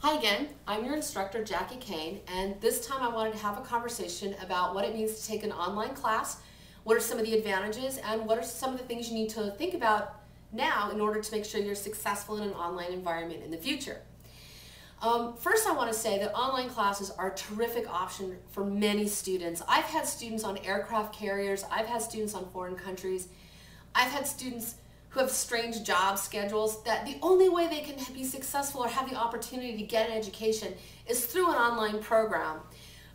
Hi again, I'm your instructor, Jackie Kane, and this time I wanted to have a conversation about what it means to take an online class, what are some of the advantages, and what are some of the things you need to think about now in order to make sure you're successful in an online environment in the future. First, I want to say that online classes are a terrific option for many students. I've had students on aircraft carriers, I've had students on foreign countries, I've had students who have strange job schedules that the only way they can be successful or have the opportunity to get an education is through an online program.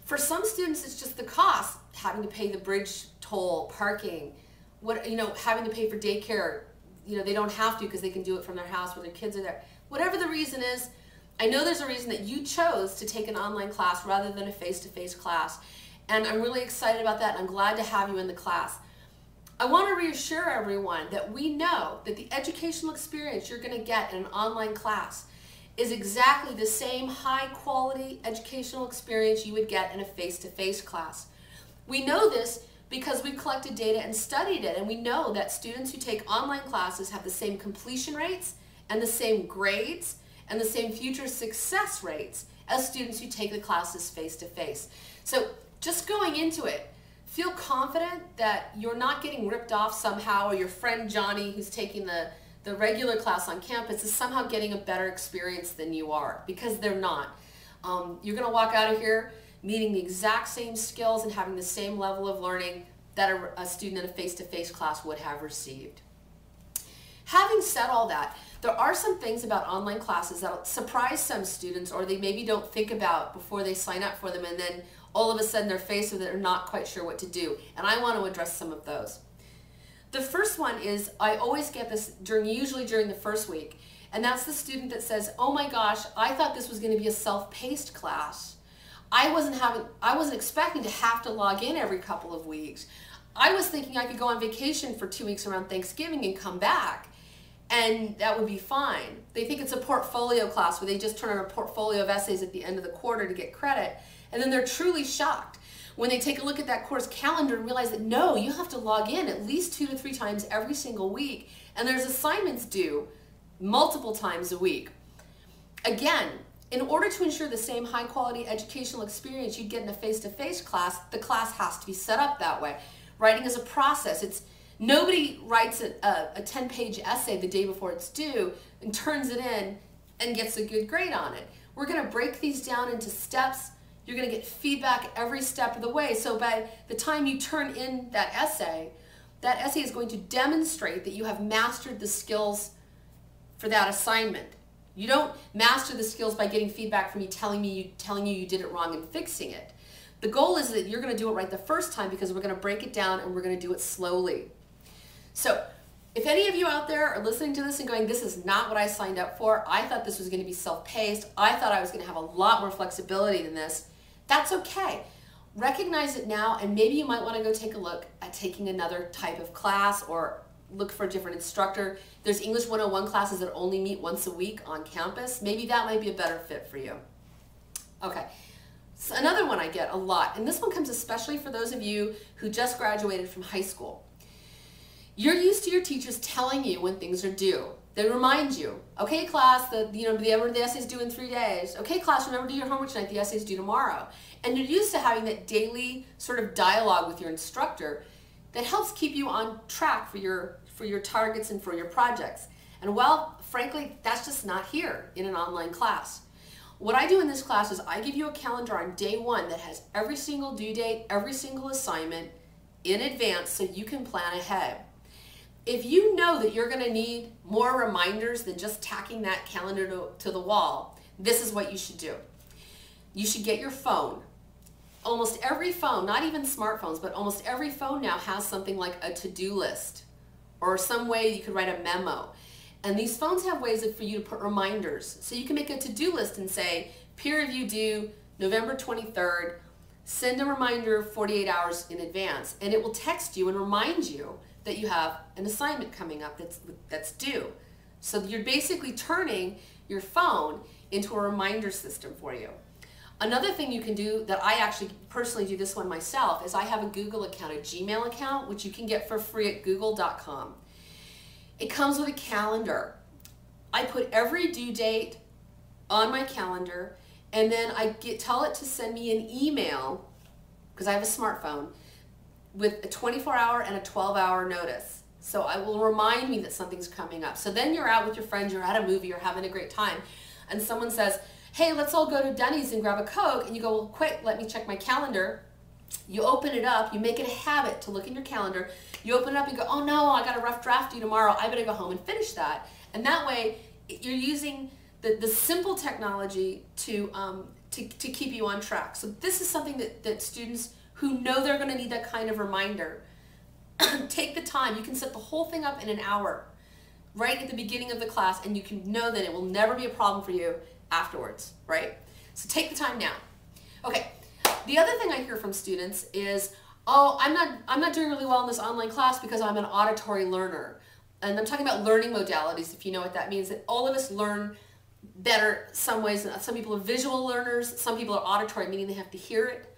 For some students, it's just the cost, having to pay the bridge toll, parking, having to pay for daycare. They don't have to because they can do it from their house where their kids are there. Whatever the reason is, I know there's a reason that you chose to take an online class rather than a face-to-face class. And I'm really excited about that. I'm glad to have you in the class. I want to reassure everyone that we know that the educational experience you're going to get in an online class is exactly the same high quality educational experience you would get in a face-to-face class. We know this because we've collected data and studied it, and we know that students who take online classes have the same completion rates and the same grades and the same future success rates as students who take the classes face-to-face. So just going into it, feel confident that you're not getting ripped off somehow, or your friend Johnny who's taking the regular class on campus is somehow getting a better experience than you are, because they're not. You're going to walk out of here needing the exact same skills and having the same level of learning that a student in a face-to-face class would have received. Having said all that, there are some things about online classes that will surprise some students, or they maybe don't think about before they sign up for them, and then all of a sudden they're faced with it and not quite sure what to do. And I want to address some of those. The first one is, I always get this usually during the first week, and that's the student that says, oh my gosh, I thought this was going to be a self-paced class. I wasn't expecting to have to log in every couple of weeks. I was thinking I could go on vacation for 2 weeks around Thanksgiving and come back, and that would be fine. They think it's a portfolio class where they just turn in a portfolio of essays at the end of the quarter to get credit, and then they're truly shocked when they take a look at that course calendar and realize that no, you have to log in at least 2 to 3 times every single week, and there's assignments due multiple times a week. Again, in order to ensure the same high quality educational experience you'd get in a face-to-face class, the class has to be set up that way. Writing is a process. Nobody writes a 10-page essay the day before it's due and turns it in and gets a good grade on it. We're going to break these down into steps. You're going to get feedback every step of the way. So by the time you turn in that essay is going to demonstrate that you have mastered the skills for that assignment. You don't master the skills by getting feedback from me telling you you did it wrong and fixing it. The goal is that you're going to do it right the first time, because we're going to break it down and we're going to do it slowly. So if any of you out there are listening to this and going, this is not what I signed up for, I thought this was going to be self-paced, I thought I was going to have a lot more flexibility than this, that's okay. Recognize it now, and maybe you might want to go take a look at taking another type of class or look for a different instructor. There's English 101 classes that only meet once a week on campus. Maybe that might be a better fit for you. Okay. So another one I get a lot, and this one comes especially for those of you who just graduated from high school. You're used to your teachers telling you when things are due. They remind you, okay class, the essay's due in 3 days. Okay class, remember to do your homework tonight, the essay's due tomorrow. And you're used to having that daily sort of dialogue with your instructor that helps keep you on track for your targets and for your projects. And well, frankly, that's just not here in an online class. What I do in this class is I give you a calendar on day one that has every single due date, every single assignment in advance, so you can plan ahead. If you know that you're going to need more reminders than just tacking that calendar to the wall, this is what you should do. You should get your phone. Almost every phone, not even smartphones, but almost every phone now has something like a to-do list or some way you could write a memo. And these phones have ways for you to put reminders. So you can make a to-do list and say, peer review due November 23rd, send a reminder 48 hours in advance, and it will text you and remind you that you have an assignment coming up that's due. So you're basically turning your phone into a reminder system for you. Another thing you can do, that I actually personally do this one myself, is I have a Google account, a Gmail account, which you can get for free at google.com. It comes with a calendar. I put every due date on my calendar, and then I tell it to send me an email, because I have a smartphone, with a 24-hour and a 12-hour notice. So I will remind me that something's coming up. So then you're out with your friends, you're at a movie, you're having a great time, and someone says, hey, let's all go to Denny's and grab a Coke, and you go, well, quick, let me check my calendar. You open it up, you make it a habit to look in your calendar, you open it up and you go, oh no, I got a rough draft due tomorrow, I better go home and finish that. And that way, you're using the simple technology to keep you on track. So this is something that students who know they're going to need that kind of reminder, take the time. You can set the whole thing up in an hour, right at the beginning of the class, and you can know that it will never be a problem for you afterwards, right? So take the time now. Okay, the other thing I hear from students is, oh, I'm not doing really well in this online class because I'm an auditory learner. And I'm talking about learning modalities, if you know what that means, that all of us learn better some ways. Some people are visual learners, some people are auditory, meaning they have to hear it.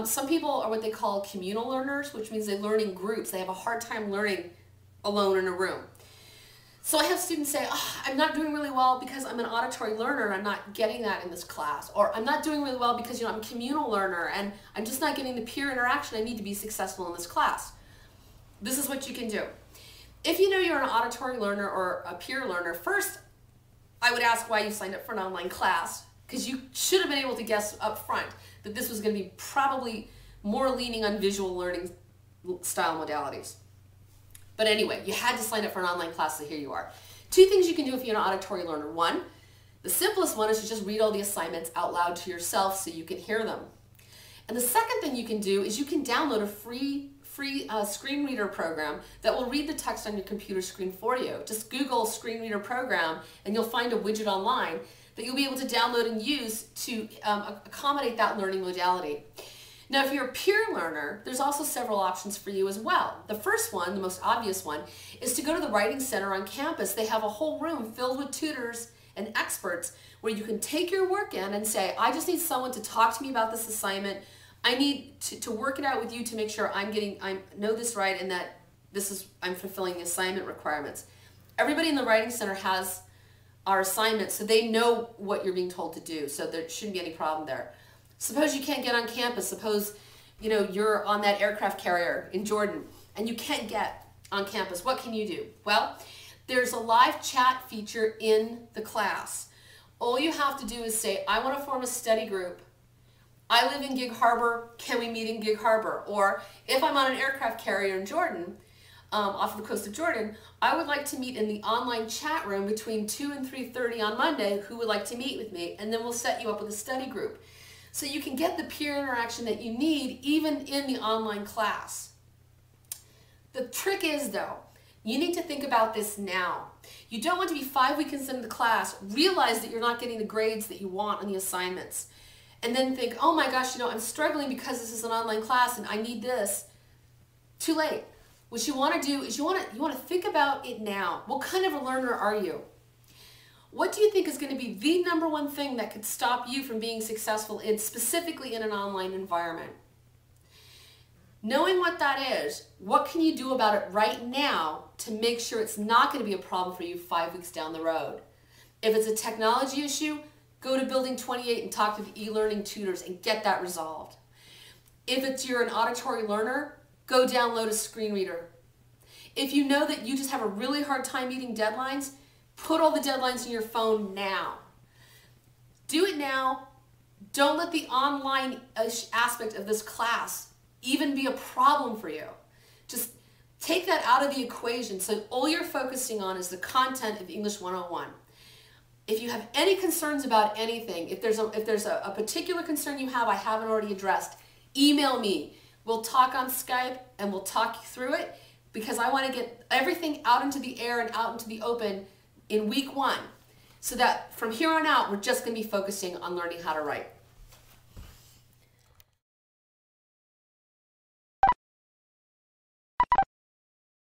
Some people are what they call communal learners, which means they learn in groups. They have a hard time learning alone in a room. So I have students say, oh, I'm not doing really well because I'm an auditory learner and I'm not getting that in this class. Or I'm not doing really well because I'm a communal learner and I'm just not getting the peer interaction I need to be successful in this class. This is what you can do. If you know you're an auditory learner or a peer learner, first, I would ask why you signed up for an online class, because you should have been able to guess up front that this was going to be probably more leaning on visual learning style modalities. But anyway, you had to sign up for an online class, so here you are. Two things you can do if you're an auditory learner. One, the simplest one is to just read all the assignments out loud to yourself so you can hear them. And the second thing you can do is you can download a free screen reader program that will read the text on your computer screen for you. Just Google screen reader program and you'll find a widget online that you'll be able to download and use to accommodate that learning modality. Now, if you're a peer learner, there's also several options for you as well. The first one, the most obvious one, is to go to the Writing Center on campus. They have a whole room filled with tutors and experts where you can take your work in and say, I just need someone to talk to me about this assignment. I need to work it out with you to make sure I know this right and that I'm fulfilling the assignment requirements. Everybody in the Writing Center has our assignments, so they know what you're being told to do, so there shouldn't be any problem there. Suppose you can't get on campus. Suppose you're on that aircraft carrier in Jordan and you can't get on campus. What can you do? Well, there's a live chat feature in the class. All you have to do is say, I want to form a study group. I live in Gig Harbor. Can we meet in Gig Harbor? Or if I'm on an aircraft carrier in Jordan, off the coast of Jordan, I would like to meet in the online chat room between 2 and 3:30 on Monday. Who would like to meet with me? And then we'll set you up with a study group. So you can get the peer interaction that you need even in the online class. The trick is, though, you need to think about this now. You don't want to be 5 weekends into the class, realize that you're not getting the grades that you want on the assignments, and then think, oh my gosh, I'm struggling because this is an online class and I need this. Too late. What you want to do is you want to think about it now. What kind of a learner are you? What do you think is going to be the #1 thing that could stop you from being successful specifically in an online environment? Knowing what that is, what can you do about it right now to make sure it's not going to be a problem for you 5 weeks down the road? If it's a technology issue, go to Building 28 and talk to the e-learning tutors and get that resolved. If you're an auditory learner, go download a screen reader. If you know that you just have a really hard time meeting deadlines, put all the deadlines in your phone now. Do it now. Don't let the online aspect of this class even be a problem for you. Just take that out of the equation so all you're focusing on is the content of English 101. If you have any concerns about anything, if there's a particular concern you have I haven't already addressed, email me. We'll talk on Skype and we'll talk through it, because I want to get everything out into the air and out into the open in week 1, so that from here on out, we're just going to be focusing on learning how to write.